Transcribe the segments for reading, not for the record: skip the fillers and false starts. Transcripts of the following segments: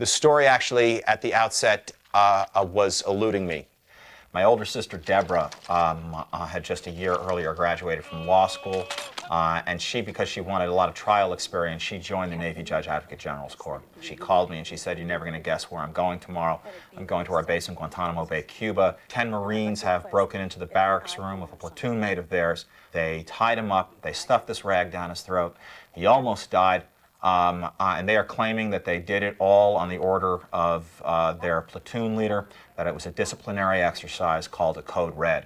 The story actually, at the outset, was eluding me. My older sister, Deborah, had just a year earlier graduated from law school, and she, because she wanted a lot of trial experience, she joined the Navy Judge Advocate General's Corps. She called me and she said, "You're never going to guess where I'm going tomorrow. I'm going to our base in Guantanamo Bay, Cuba. 10 Marines have broken into the barracks room of a platoon mate of theirs. They tied him up. They stuffed this rag down his throat. He almost died. And they are claiming that they did it all on the order of their platoon leader, that it was a disciplinary exercise called a Code Red."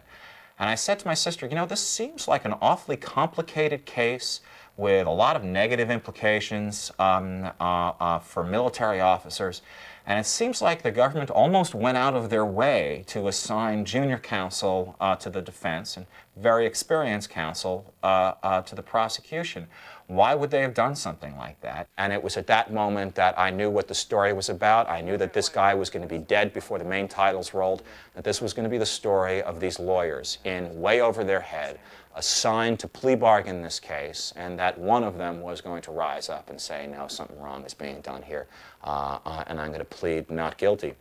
And I said to my sister, you know, this seems like an awfully complicated case with a lot of negative implications for military officers. And it seems like the government almost went out of their way to assign junior counsel to the defense and very experienced counsel to the prosecution. Why would they have done something like that? And it was at that moment that I knew what the story was about. I knew that this guy was going to be dead before the main titles rolled, that this was going to be the story of these lawyers in way over their head, assigned to plea bargain this case, and that one of them was going to rise up and say, no, something wrong is being done here, and I'm going to plead not guilty.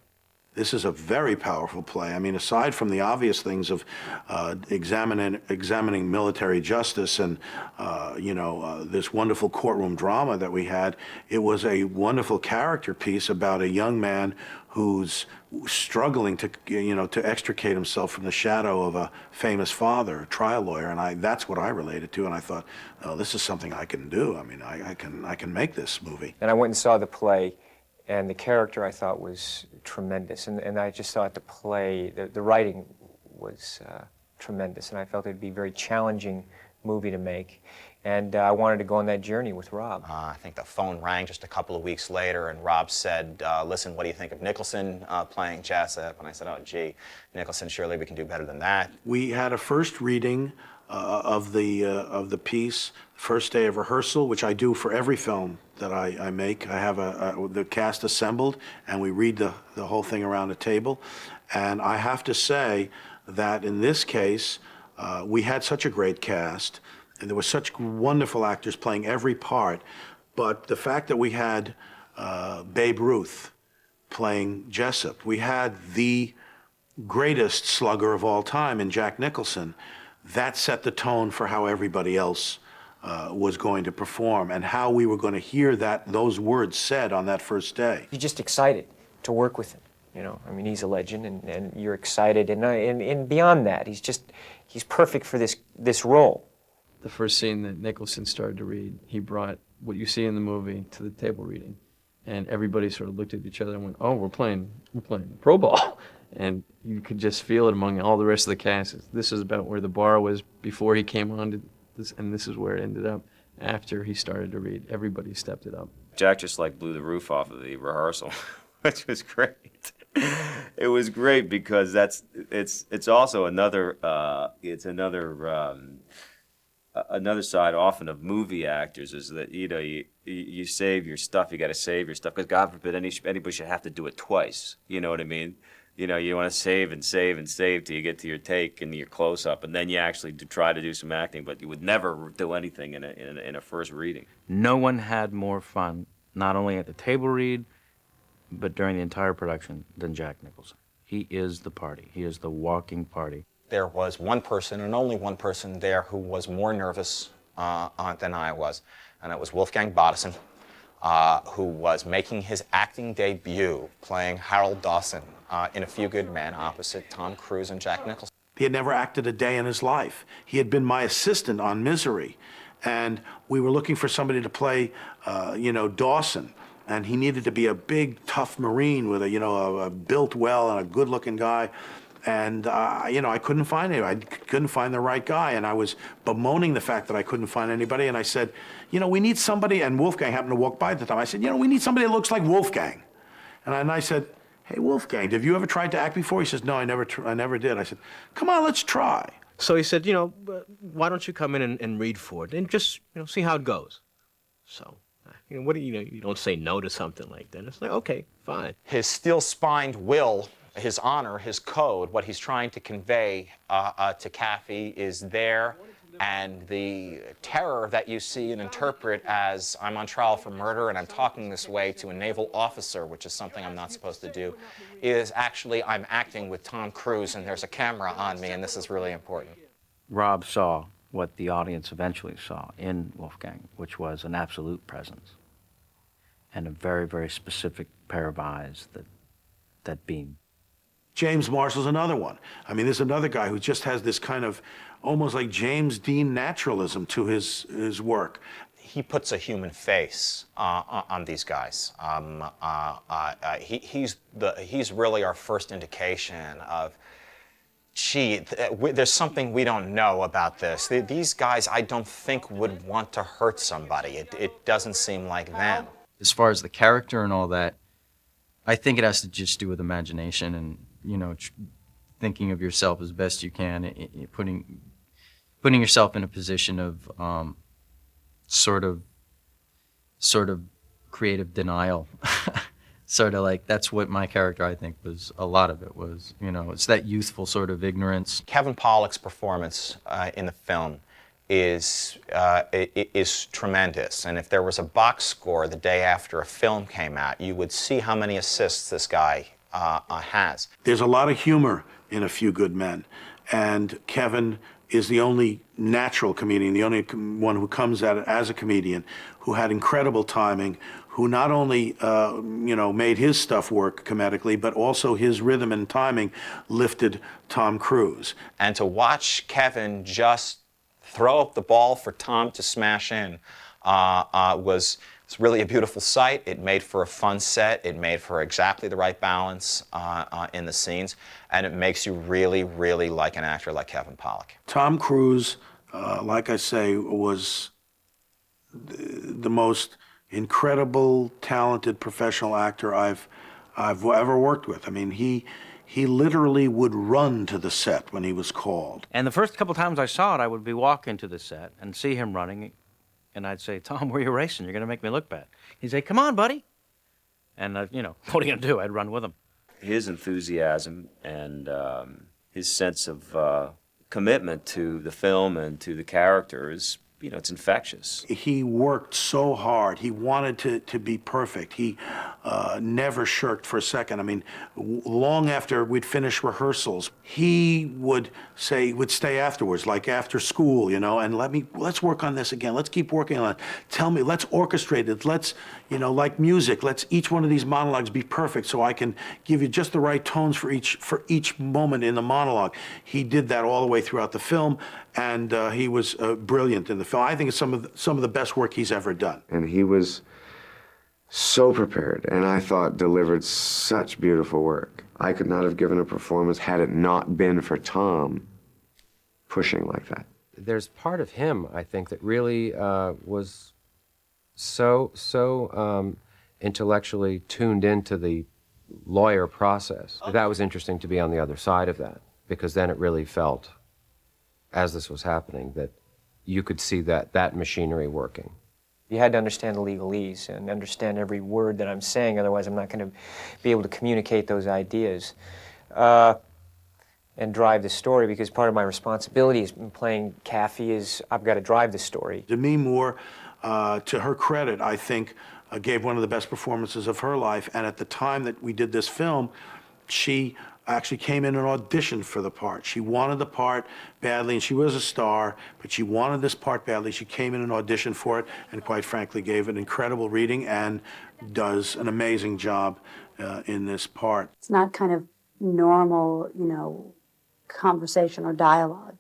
This is a very powerful play. I mean, aside from the obvious things of examining military justice and, this wonderful courtroom drama that we had, it was a wonderful character piece about a young man who's struggling to, to extricate himself from the shadow of a famous father, a trial lawyer, and that's what I related to, and I thought, oh, this is something I can do. I mean, I can make this movie. And I went and saw the play, and the character I thought was tremendous, and I just thought the play, the writing was tremendous, and I felt it'd be a very challenging movie to make, and I wanted to go on that journey with Rob. I think the phone rang just a couple of weeks later, and Rob said, listen, what do you think of Nicholson playing Jessup? And I said, oh, gee, Nicholson, surely we can do better than that. We had a first reading of the piece, first day of rehearsal, which I do for every film that I make. I have the cast assembled, and we read the whole thing around a table. And I have to say that in this case, we had such a great cast, and there were such wonderful actors playing every part. But the fact that we had Babe Ruth playing Jessup, we had the greatest slugger of all time in Jack Nicholson, that set the tone for how everybody else was going to perform and how we were going to hear those words said on that first day. You're just excited to work with him, I mean, he's a legend, and you're excited, and beyond that, he's perfect for this role. The first scene that Nicholson started to read, he brought what you see in the movie to the table reading, and everybody sort of looked at each other and went, "Oh, we're playing pro ball." And you could just feel it among all the rest of the cast. This is about where the bar was before he came on to this, and this is where it ended up after he started to read. Everybody stepped it up. Jack just blew the roof off of the rehearsal, which was great. It was great because it's also another another side often of movie actors is that you save your stuff. You got to save your stuff because God forbid anybody should have to do it twice. You know what I mean? You want to save and save and save till you get to your take and your close-up, and then you actually try to do some acting, but you would never do anything in a first reading. No one had more fun, not only at the table read, but during the entire production, than Jack Nicholson. He is the party. He is the walking party. There was one person, and only one person there, who was more nervous than I was, and it was Wolfgang Bodison, who was making his acting debut playing Harold Dawson in A Few Good Men opposite Tom Cruise and Jack Nicholson. He had never acted a day in his life. He had been my assistant on Misery, and we were looking for somebody to play, Dawson. And he needed to be a big, tough Marine with a built well and a good-looking guy. And, I couldn't find anybody. I couldn't find the right guy. And I was bemoaning the fact that I couldn't find anybody. And I said, we need somebody. And Wolfgang happened to walk by at the time. I said, we need somebody that looks like Wolfgang. And I said, hey, Wolfgang, have you ever tried to act before? He says, no, I never did. I said, come on, let's try. So he said, why don't you come in and read for it and just, see how it goes. So, what do you don't say no to something like that. It's like, okay, fine. His steel-spined will, his honor, his code, what he's trying to convey to Kathy is there And the terror that you see and interpret as I'm on trial for murder and I'm talking this way to a naval officer, which is something I'm not supposed to do, is actually I'm acting with Tom Cruise and there's a camera on me, and this is really important. Rob saw what the audience eventually saw in Wolfgang, which was an absolute presence and a very, very specific pair of eyes that beamed. James Marshall's another one. I mean, there's another guy who just has this kind of almost like James Dean naturalism to his work. He puts a human face on these guys. He's really our first indication of, gee, there's something we don't know about this. These guys, I don't think, would want to hurt somebody. It doesn't seem like them. As far as the character and all that, I think it has to just do with imagination and, you know, thinking of yourself as best you can, putting yourself in a position of sort of creative denial. Sort of like, that's what my character, I think, was, a lot of it was, you know, it's that youthful sort of ignorance. Kevin Pollak's performance in the film is tremendous. And if there was a box score the day after a film came out, you would see how many assists this guy has. There's a lot of humor in A Few Good Men, and Kevin is the only natural comedian, the only one who comes at it as a comedian, who had incredible timing, who not only made his stuff work comedically, but also his rhythm and timing lifted Tom Cruise. And to watch Kevin just throw up the ball for Tom to smash in was really a beautiful sight. It made for a fun set. It made for exactly the right balance in the scenes, and it makes you really, really like an actor like Kevin Pollak. Tom Cruise, like I say, was the most incredible, talented professional actor I've ever worked with. I mean, he literally would run to the set when he was called. And the first couple times I saw it, I would be walking to the set and see him running, and I'd say, Tom, where are you racing? You're going to make me look bad. He'd say, come on, buddy. And, what are you going to do? I'd run with him. His enthusiasm and his sense of commitment to the film and to the character is, it's infectious. He worked so hard. He wanted to be perfect. He never shirked for a second. I mean, long after we'd finish rehearsals, he would stay afterwards, like after school, and let's work on this again. Let's keep working on it. Tell me, let's orchestrate it. Let's, like music, let's each one of these monologues be perfect so I can give you just the right tones for each moment in the monologue. He did that all the way throughout the film, and he was brilliant in the film. I think it's some of the best work he's ever done. And he was so prepared, and I thought delivered such beautiful work. I could not have given a performance had it not been for Tom pushing like that. There's part of him, I think, that really was so intellectually tuned into the lawyer process. That was interesting to be on the other side of that, because then it really felt, as this was happening, that you could see that machinery working. You had to understand the legalese and understand every word that I'm saying, otherwise I'm not going to be able to communicate those ideas and drive the story, because part of my responsibility is in playing Kathy is I've got to drive the story. Demi Moore, to her credit, I think, gave one of the best performances of her life, and at the time that we did this film, she actually came in and auditioned for the part. She wanted the part badly, and she was a star, but she wanted this part badly. She came in and auditioned for it, and quite frankly gave an incredible reading and does an amazing job in this part. It's not kind of normal, conversation or dialogue.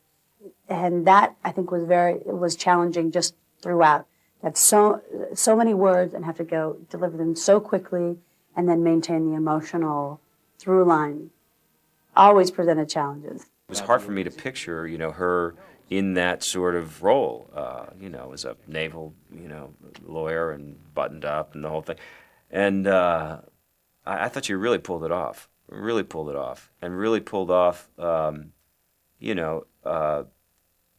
And that, I think, was challenging just throughout. Have so many words and have to deliver them so quickly and then maintain the emotional through line. Always presented challenges. It was hard for me to picture, her in that sort of role, as a naval, lawyer and buttoned up and the whole thing. And I thought you really pulled it off, and really pulled off,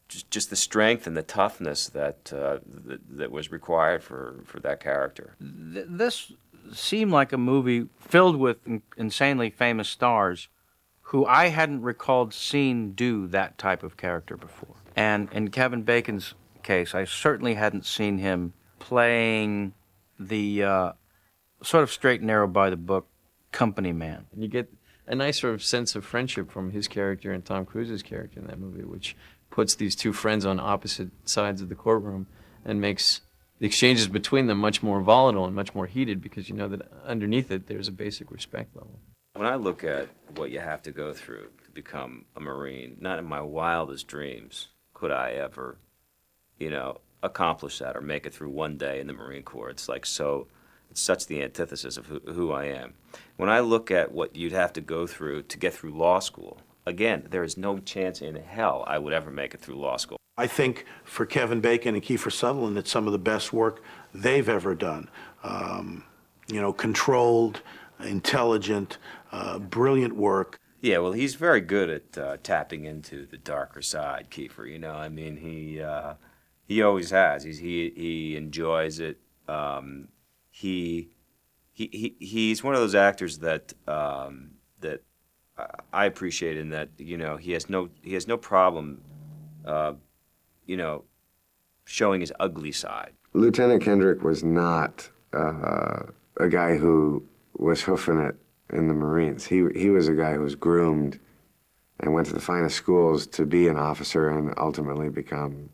just the strength and the toughness that was required for that character. This seemed like a movie filled with insanely famous stars who I hadn't recalled seeing do that type of character before. And in Kevin Bacon's case, I certainly hadn't seen him playing the sort of straight and narrow by the book company man. And you get a nice sort of sense of friendship from his character and Tom Cruise's character in that movie, which puts these two friends on opposite sides of the courtroom and makes the exchanges between them much more volatile and much more heated, because you know that underneath it there's a basic respect level. When I look at what you have to go through to become a Marine, not in my wildest dreams could I ever, accomplish that or make it through one day in the Marine Corps. It's such the antithesis of who I am. When I look at what you'd have to go through to get through law school, again, there is no chance in hell I would ever make it through law school. I think for Kevin Bacon and Kiefer Sutherland, it's some of the best work they've ever done. Controlled, intelligent, brilliant work. Yeah, well, he's very good at tapping into the darker side, Kiefer. He always has. He enjoys it. He's one of those actors that that I appreciate, in that he has no problem showing his ugly side. Lieutenant Kendrick was not a guy who was hoofing it in the Marines. He was a guy who was groomed and went to the finest schools to be an officer and ultimately become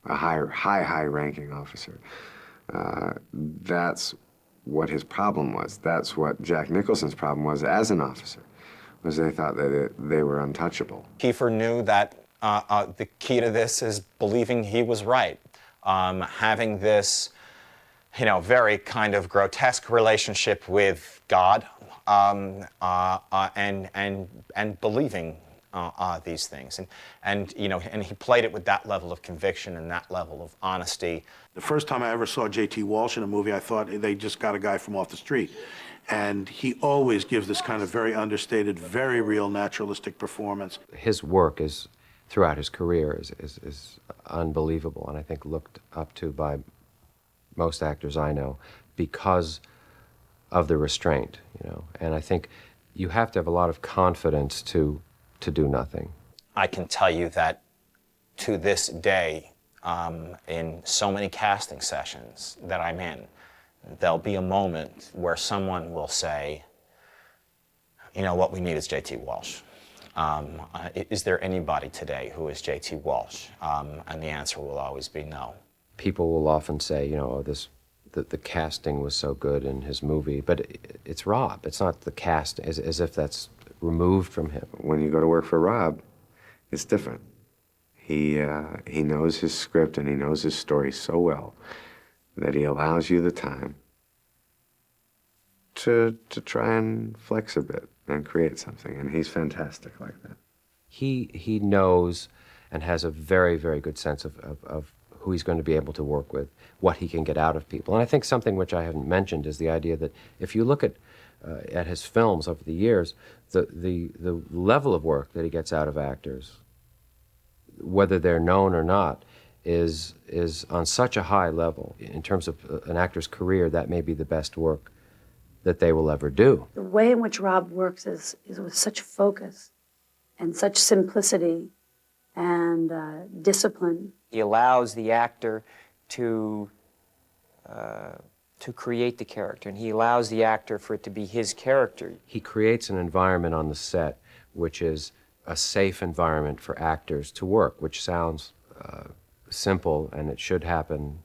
a high-ranking officer. That's what his problem was. That's what Jack Nicholson's problem was as an officer, was they thought that they were untouchable. Kiefer knew that the key to this is believing he was right. Having this, very kind of grotesque relationship with God, and believing these things, and he played it with that level of conviction and that level of honesty. The first time I ever saw J.T. Walsh in a movie, I thought they just got a guy from off the street. And he always gives this kind of very understated, very real, naturalistic performance. His work is, throughout his career, is unbelievable, and I think looked up to by most actors I know because of the restraint, And I think you have to have a lot of confidence to do nothing. I can tell you that to this day, in so many casting sessions that I'm in, there'll be a moment where someone will say, what we need is J.T. Walsh. Is there anybody today who is J.T. Walsh? And the answer will always be no. People will often say, the casting was so good in his movie, but it's Rob. It's not the cast, as if that's removed from him. When you go to work for Rob, it's different. He knows his script and he knows his story so well that he allows you the time to try and flex a bit and create something, and he's fantastic like that. He knows and has a very, very good sense of who he's going to be able to work with, what he can get out of people. And I think something which I haven't mentioned is the idea that if you look at his films over the years, the level of work that he gets out of actors, whether they're known or not, is on such a high level. In terms of an actor's career, that may be the best work that they will ever do. The way in which Rob works is with such focus and such simplicity and discipline. He allows the actor to create the character, and he allows the actor for it to be his character. He creates an environment on the set which is a safe environment for actors to work, which sounds simple, and it should happen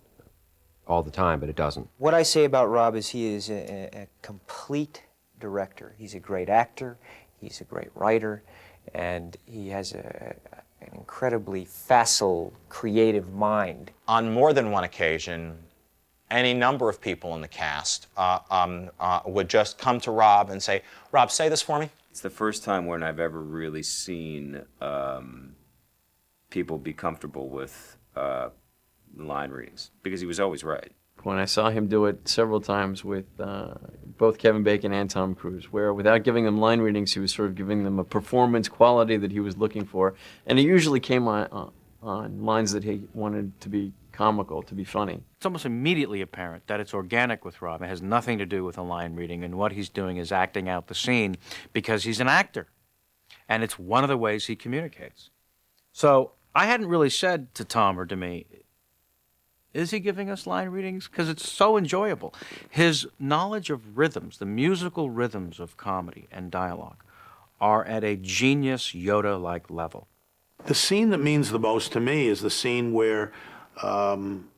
all the time, but it doesn't. What I say about Rob is he is a complete director. He's a great actor, he's a great writer, and he has an incredibly facile, creative mind. On more than one occasion, any number of people in the cast would just come to Rob and say, Rob, say this for me. It's the first time when I've ever really seen people be comfortable with line readings, because he was always right. When I saw him do it several times with both Kevin Bacon and Tom Cruise, where without giving them line readings, he was sort of giving them a performance quality that he was looking for, and it usually came on lines that he wanted to be comical, to be funny. It's almost immediately apparent that it's organic with Rob. It has nothing to do with a line reading, and what he's doing is acting out the scene because he's an actor, and it's one of the ways he communicates. So I hadn't really said to Tom or to me, is he giving us line readings? Because it's so enjoyable. His knowledge of rhythms, the musical rhythms of comedy and dialogue, are at a genius Yoda-like level. The scene that means the most to me is the scene where Tom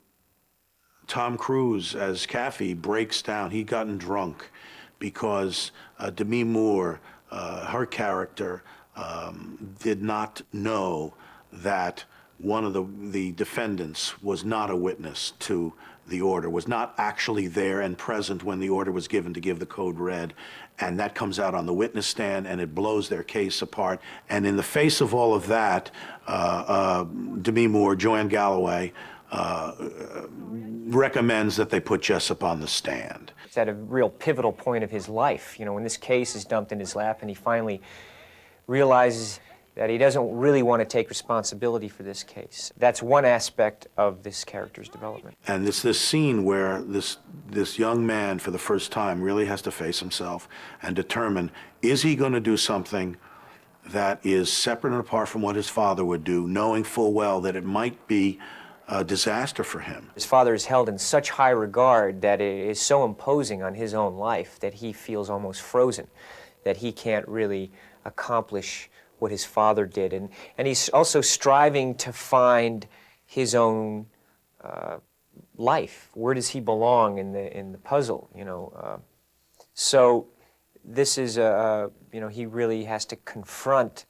Cruise as Kathy breaks down. He'd gotten drunk because Demi Moore, her character, did not know that one of the defendants was not a witness to the order, was not actually there and present when the order was given to give the code red. And that comes out on the witness stand, and it blows their case apart. And in the face of all of that, Demi Moore, Joanne Galloway, recommends that they put Jessup on the stand. It's at a real pivotal point of his life, you know, when this case is dumped in his lap and he finally realizes that he doesn't really want to take responsibility for this case. That's one aspect of this character's development. And it's this scene where this young man, for the first time, really has to face himself and determine, is he going to do something that is separate and apart from what his father would do, knowing full well that it might be a disaster for him. His father is held in such high regard that it is so imposing on his own life that he feels almost frozen, that he can't really accomplish what his father did. And he's also striving to find his own life. Where does he belong in the puzzle, you know? So this is, you know, he really has to confront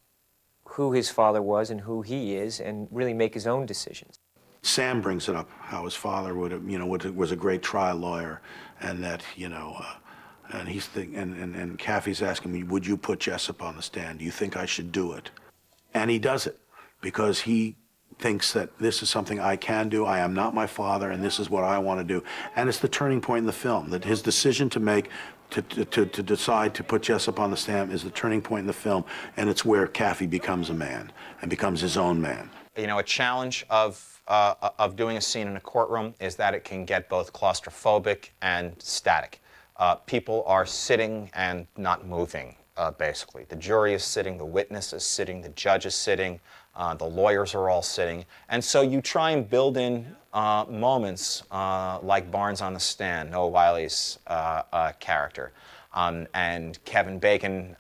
who his father was and who he is and really make his own decisions. Sam brings it up, how his father was a great trial lawyer, and that, and he's and Kathy's asking me, would you put Jessup on the stand? Do you think I should do it? And he does it because he thinks that this is something I can do. I am not my father, and this is what I want to do. And it's the turning point in the film, that his decision to make, to decide to put Jessup on the stand is the turning point in the film, and it's where Kathy becomes a man and becomes his own man. You know, a challenge of doing a scene in a courtroom is that it can get both claustrophobic and static. People are sitting and not moving, basically. The jury is sitting, the witness is sitting, the judge is sitting, the lawyers are all sitting. And so you try and build in moments like Barnes on the stand, Noah Wiley's character, and Kevin Bacon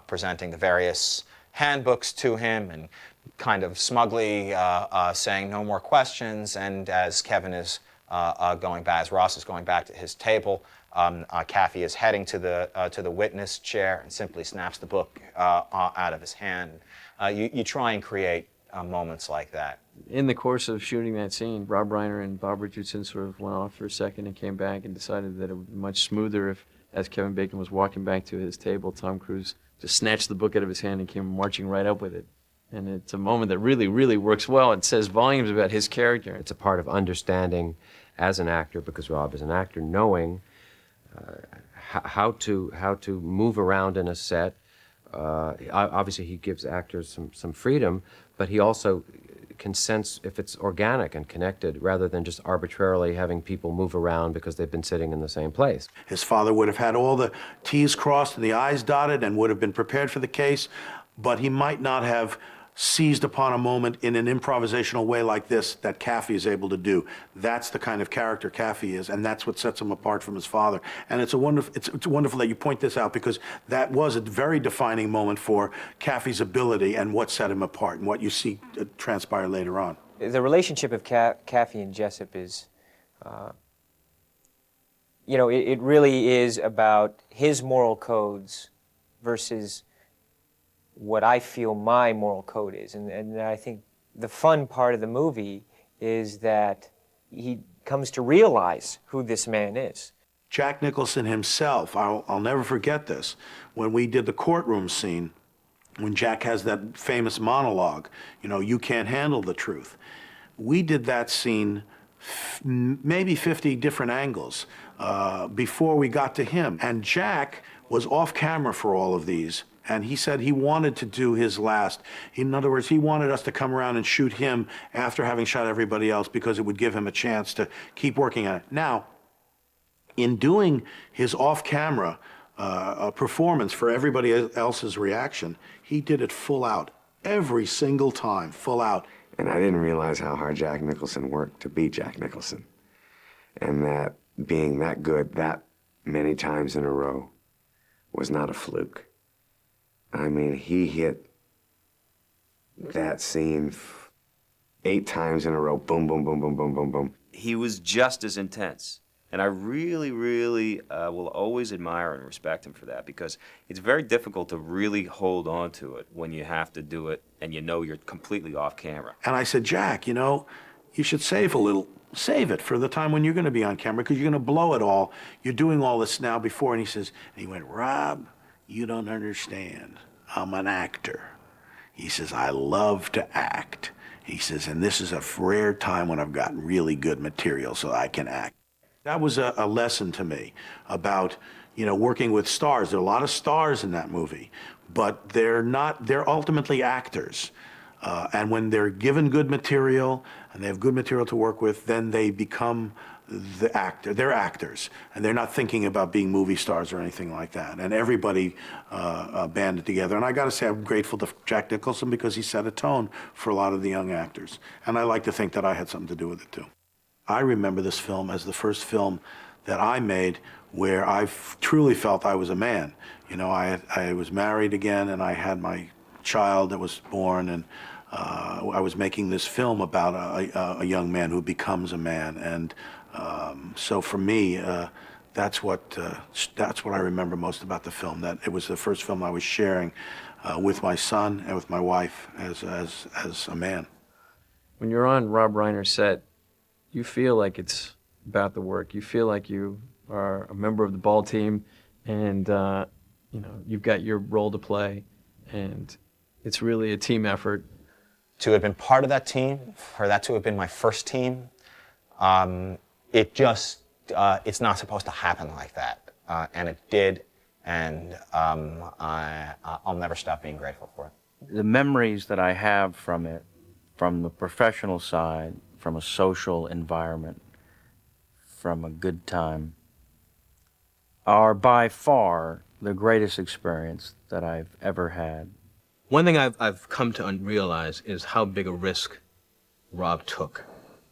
presenting the various handbooks to him and kind of smugly saying no more questions. And as Kevin is going back, as Ross is going back to his table, Kathy is heading to the witness chair and simply snaps the book out of his hand. You try and create moments like that. In the course of shooting that scene, Rob Reiner and Bob Richardson sort of went off for a second and came back and decided that it would be much smoother if, as Kevin Bacon was walking back to his table, Tom Cruise just snatched the book out of his hand and came marching right up with it. And it's a moment that really, really works well and says volumes about his character. It's a part of understanding as an actor, because Rob is an actor, knowing how to move around in a set. Obviously, he gives actors some freedom, but he also can sense if it's organic and connected rather than just arbitrarily having people move around because they've been sitting in the same place. His father would have had all the T's crossed and the I's dotted and would have been prepared for the case, but he might not have seized upon a moment in an improvisational way like this that Kathy is able to do. That's the kind of character Kathy is, and that's what sets him apart from his father. And it's wonderful that you point this out, because that was a very defining moment for Kathy's ability and what set him apart and what you see transpire later on. The relationship of Kathy and Jessup is, you know, it really is about his moral codes versus what I feel my moral code is. And I think the fun part of the movie is that he comes to realize who this man is. Jack Nicholson himself, I'll never forget this, when we did the courtroom scene, when Jack has that famous monologue, you can't handle the truth. We did that scene maybe 50 different angles before we got to him. And Jack was off camera for all of these. And he said he wanted to do his last. In other words, he wanted us to come around and shoot him after having shot everybody else, because it would give him a chance to keep working on it. Now, in doing his off-camera performance for everybody else's reaction, he did it full out. Every single time, full out. And I didn't realize how hard Jack Nicholson worked to be Jack Nicholson. And that being that good that many times in a row was not a fluke. I mean, he hit that scene 8 times in a row, boom, boom, boom, boom, boom, boom, boom. He was just as intense. And I really, really will always admire and respect him for that, because it's very difficult to really hold on to it when you have to do it and you know you're completely off camera. And I said, Jack, you know, you should save a little. Save it for the time when you're going to be on camera, because you're going to blow it all. You're doing all this now before. And he went, Rob, you don't understand. I'm an actor. He says, I love to act. He says, and this is a rare time when I've gotten really good material so I can act. That was a lesson to me about, you know, working with stars. There are a lot of stars in that movie, but they're ultimately actors. And when they're given good material and they have good material to work with, then they become the actor. They're actors, and they're not thinking about being movie stars or anything like that. And everybody banded together. And I got to say, I'm grateful to Jack Nicholson, because he set a tone for a lot of the young actors. And I like to think that I had something to do with it too. I remember this film as the first film that I made where I truly felt I was a man. You know, I was married again, and I had my child that was born, and I was making this film about a young man who becomes a man. And so for me, that's what I remember most about the film, that it was the first film I was sharing with my son and with my wife as a man. When you're on Rob Reiner's set, you feel like it's about the work. You feel like you are a member of the ball team, and you know, you've got your role to play, and it's really a team effort. To have been part of that team, for that to have been my first team, it's not supposed to happen like that. And it did, and I'll never stop being grateful for it. The memories that I have from it, from the professional side, from a social environment, from a good time, are by far the greatest experience that I've ever had. One thing I've come to realize is how big a risk Rob took.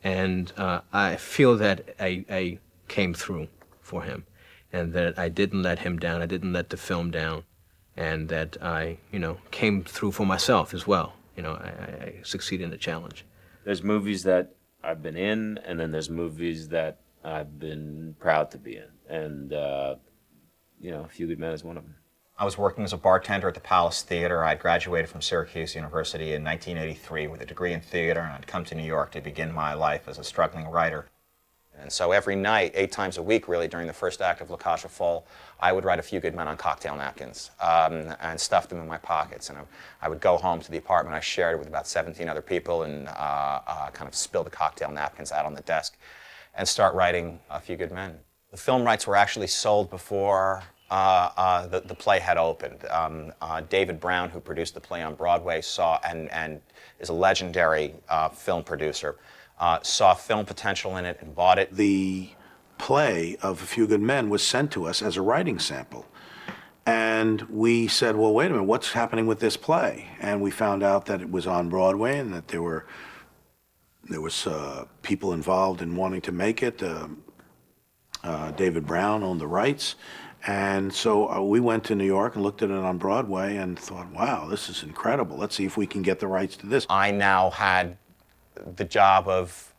And I feel that I came through for him, and that I didn't let him down, I didn't let the film down, and that I, you know, came through for myself as well. You know, I succeeded in the challenge. There's movies that I've been in, and then there's movies that I've been proud to be in. And, you know, A Few Good Men is one of them. I was working as a bartender at the Palace Theater. I graduated from Syracuse University in 1983 with a degree in theater, and I'd come to New York to begin my life as a struggling writer. And so every night, 8 times a week really, during the first act of La Cage aux Folles, I would write A Few Good Men on cocktail napkins and stuff them in my pockets. And I would go home to the apartment. I shared it with about 17 other people, and kind of spill the cocktail napkins out on the desk and start writing A Few Good Men. The film rights were actually sold before the play had opened. David Brown, who produced the play on Broadway, saw and is a legendary film producer, saw film potential in it and bought it. The play of A Few Good Men was sent to us as a writing sample. And we said, well, wait a minute, what's happening with this play? And we found out that it was on Broadway, and that there was people involved in wanting to make it. David Brown owned the rights. And so we went to New York and looked at it on Broadway and thought, wow, this is incredible. Let's see if we can get the rights to this. I now had the job of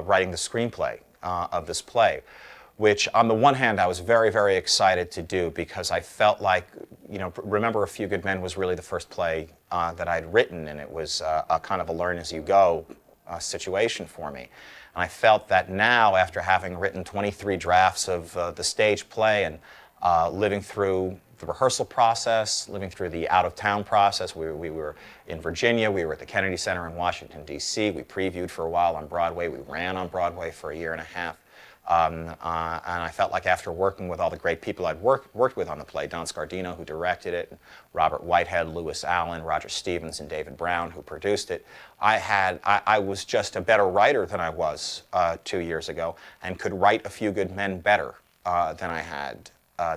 writing the screenplay of this play, which on the one hand I was very, very excited to do, because I felt like, you know, remember A Few Good Men was really the first play that I'd written, and it was a kind of a learn-as-you-go situation for me. And I felt that now, after having written 23 drafts of the stage play and living through the rehearsal process, living through the out-of-town process. We were in Virginia, we were at the Kennedy Center in Washington, D.C. We previewed for a while on Broadway. We ran on Broadway for a year and a half. And I felt like after working with all the great people I'd worked with on the play, Don Scardino, who directed it, Robert Whitehead, Lewis Allen, Roger Stevens, and David Brown, who produced it, I was just a better writer than I was 2 years ago, and could write A Few Good Men better than I had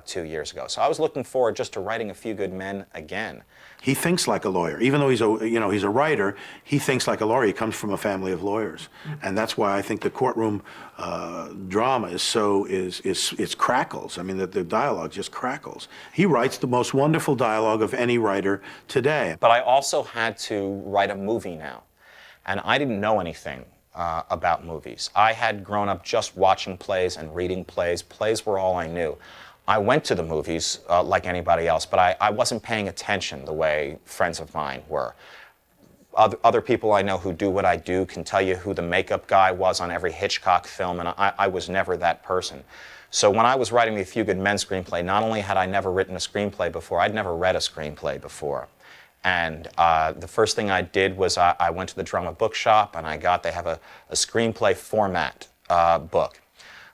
2 years ago. So I was looking forward just to writing A Few Good Men again. He thinks like a lawyer, even though he's a writer. He thinks like a lawyer. He comes from a family of lawyers, and that's why I think the courtroom drama is crackles. I mean, the dialogue just crackles. He writes the most wonderful dialogue of any writer today. But I also had to write a movie now, and I didn't know anything about movies. I had grown up just watching plays and reading plays. Plays were all I knew. I went to the movies like anybody else, but I wasn't paying attention the way friends of mine were. Other people I know who do what I do can tell you who the makeup guy was on every Hitchcock film, and I was never that person. So when I was writing the A Few Good Men screenplay, not only had I never written a screenplay before, I'd never read a screenplay before. And the first thing I did was I went to the drama bookshop, and they have a screenplay format book,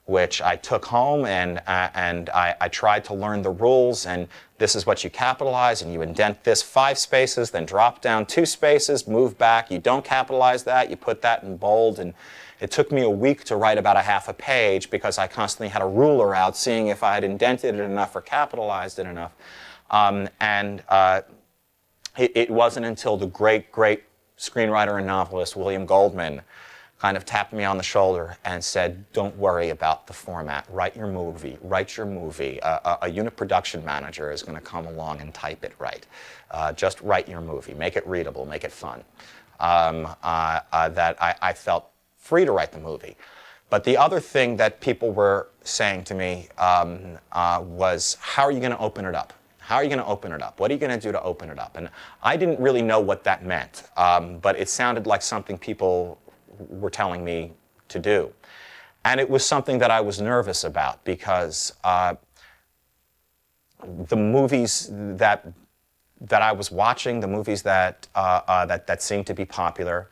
which I took home, and I tried to learn the rules, and this is what you capitalize, and you indent this 5 spaces, then drop down 2 spaces, move back, you don't capitalize that, you put that in bold, and it took me a week to write about a half a page because I constantly had a ruler out seeing if I had indented it enough or capitalized it enough. It wasn't until the great, great screenwriter and novelist William Goldman kind of tapped me on the shoulder and said, don't worry about the format, write your movie. A unit production manager is going to come along and type it right. Just write your movie, make it readable, make it fun. That I felt free to write the movie. But the other thing that people were saying to me was, how are you going to open it up? How are you going to open it up? What are you going to do to open it up? And I didn't really know what that meant, but it sounded like something people were telling me to do. And it was something that I was nervous about because the movies that I was watching, the movies that seemed to be popular,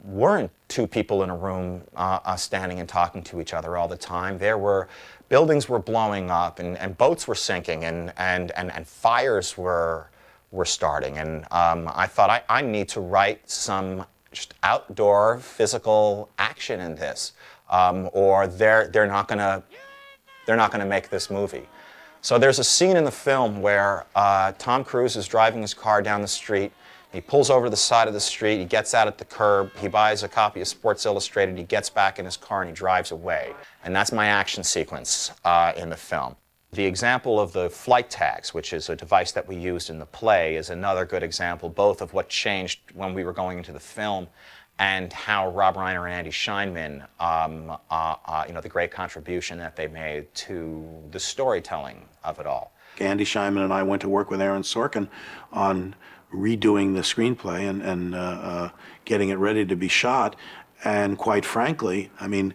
weren't 2 people in a room standing and talking to each other all the time. Buildings were blowing up, and boats were sinking, and fires were starting. And I thought I need to write some just outdoor physical action in this, or they're not gonna make this movie. So there's a scene in the film where Tom Cruise is driving his car down the street. He pulls over to the side of the street. He gets out at the curb. He buys a copy of Sports Illustrated. He gets back in his car and he drives away. And that's my action sequence in the film. The example of the flight tags, which is a device that we used in the play, is another good example, both of what changed when we were going into the film and how Rob Reiner and Andy Scheinman, the great contribution that they made to the storytelling of it all. Andy Scheinman and I went to work with Aaron Sorkin on redoing the screenplay and getting it ready to be shot. And quite frankly, I mean,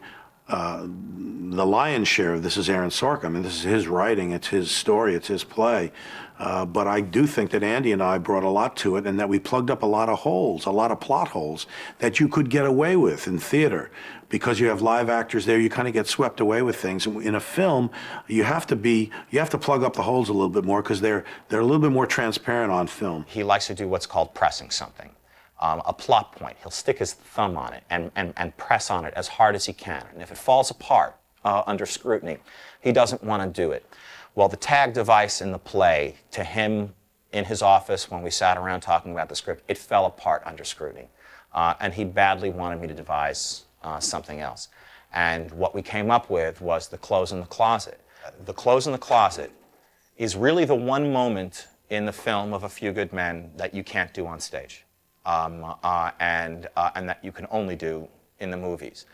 the lion's share of this is Aaron Sorkin. I mean, this is his writing, it's his story, it's his play. But I do think that Andy and I brought a lot to it, and that we plugged up a lot of holes, a lot of plot holes that you could get away with in theater. Because you have live actors there, you kind of get swept away with things. In a film, you have to plug up the holes a little bit more because they're a little bit more transparent on film. He likes to do what's called pressing something. A plot point. He'll stick his thumb on it and press on it as hard as he can. And if it falls apart under scrutiny, he doesn't want to do it. Well, the tag device in the play, to him in his office when we sat around talking about the script, it fell apart under scrutiny. And he badly wanted me to devise something else. And what we came up with was the clothes in the closet. The clothes in the closet is really the one moment in the film of A Few Good Men that you can't do on stage. And that you can only do in the movies.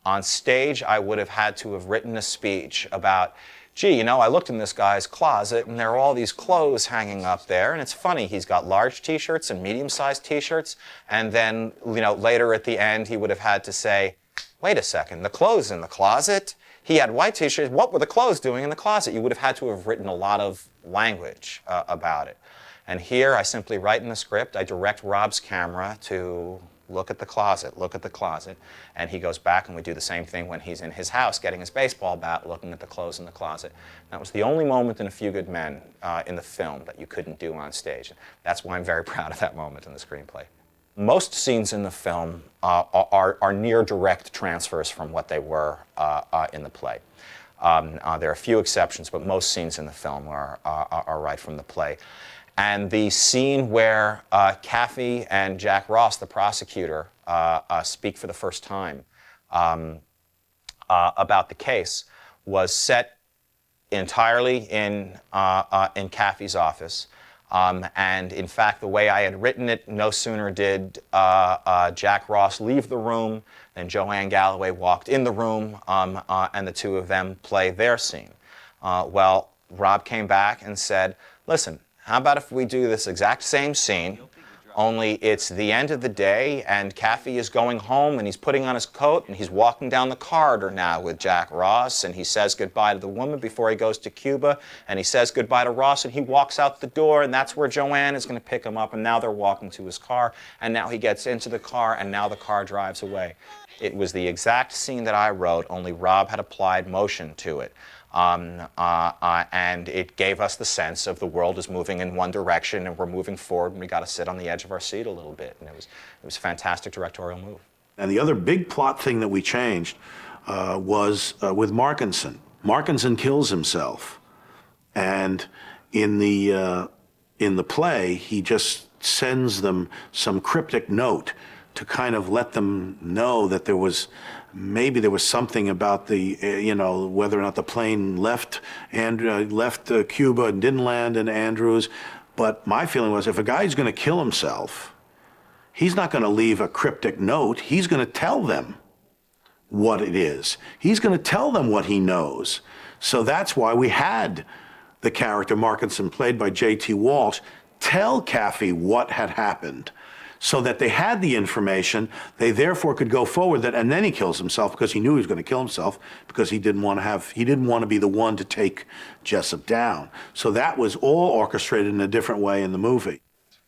On stage, I would have had to have written a speech about, gee, you know, I looked in this guy's closet and there are all these clothes hanging up there, and it's funny, he's got large t-shirts and medium-sized t-shirts, and then, you know, later at the end, he would have had to say, wait a second, the clothes in the closet? He had white t-shirts, what were the clothes doing in the closet? You would have had to have written a lot of language about it. And here, I simply write in the script, I direct Rob's camera to look at the closet, and he goes back and we do the same thing when he's in his house getting his baseball bat, looking at the clothes in the closet. That was the only moment in A Few Good Men in the film that you couldn't do on stage. That's why I'm very proud of that moment in the screenplay. Most scenes in the film are near direct transfers from what they were in the play. There are a few exceptions, but most scenes in the film are right from the play. And the scene where Kaffee and Jack Ross, the prosecutor, speak for the first time about the case was set entirely in Kaffee's office. And in fact, the way I had written it, no sooner did Jack Ross leave the room than Joanne Galloway walked in the room, and the two of them play their scene. Well, Rob came back and said, listen, how about if we do this exact same scene, only it's the end of the day and Kaffee is going home and he's putting on his coat and he's walking down the corridor now with Jack Ross, and he says goodbye to the woman before he goes to Cuba, and he says goodbye to Ross and he walks out the door, and that's where Joanne is going to pick him up, and now they're walking to his car, and now he gets into the car and now the car drives away. It was the exact scene that I wrote, only Rob had applied motion to it. And it gave us the sense of the world is moving in one direction and we're moving forward, and we got to sit on the edge of our seat a little bit. And it was a fantastic directorial move. And the other big plot thing that we changed was with Markinson. Markinson kills himself, and in the play, he just sends them some cryptic note to kind of let them know that maybe there was something about the, whether or not the plane left Cuba and didn't land in Andrews. But my feeling was, if a guy's going to kill himself, he's not going to leave a cryptic note. He's going to tell them what it is. He's going to tell them what he knows. So that's why we had the character Markinson, played by J.T. Walsh, tell Kaffee what had happened, so that they had the information. They therefore could go forward. And then he kills himself because he knew he was going to kill himself, because he didn't want to be the one to take Jessup down. So that was all orchestrated in a different way in the movie.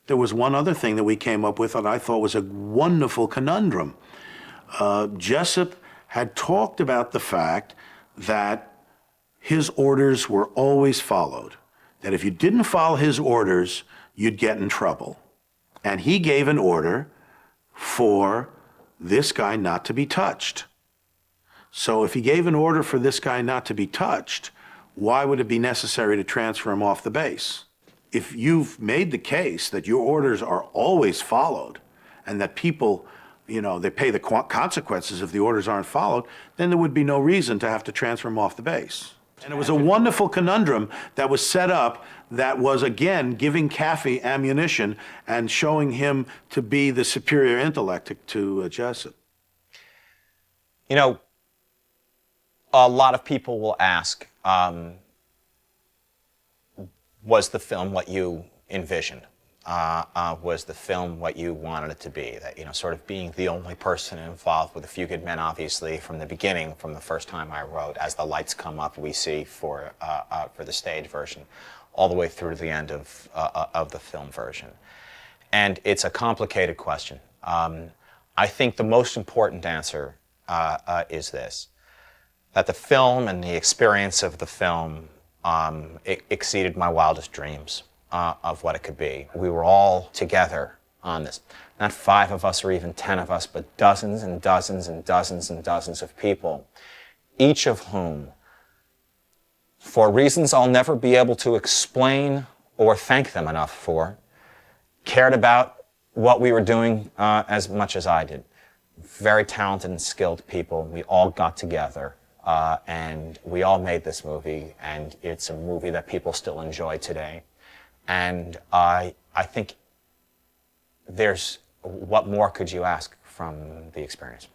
There was one other thing that we came up with that I thought was a wonderful conundrum. Jessup had talked about the fact that his orders were always followed, that if you didn't follow his orders, you'd get in trouble. And he gave an order for this guy not to be touched. So if he gave an order for this guy not to be touched, why would it be necessary to transfer him off the base? If you've made the case that your orders are always followed, and that people, they pay the consequences if the orders aren't followed, then there would be no reason to have to transfer him off the base. And it was a wonderful conundrum that was set up that was, again, giving Kaffee ammunition and showing him to be the superior intellect to Jessup. A lot of people will ask, was the film what you envisioned? Was the film what you wanted it to be? That, sort of being the only person involved with A Few Good Men, obviously, from the beginning, from the first time I wrote, as the lights come up, we see for the stage version, all the way through to the end of the film version. And it's a complicated question. I think the most important answer is this, that the film and the experience of the film exceeded my wildest dreams of what it could be. We were all together on this. Not 5 of us or even 10 of us, but dozens and dozens and dozens and dozens of people, each of whom, for reasons I'll never be able to explain or thank them enough for, cared about what we were doing as much as I did. Very talented and skilled people. We all got together and we all made this movie, and it's a movie that people still enjoy today. And I think what more could you ask from the experience?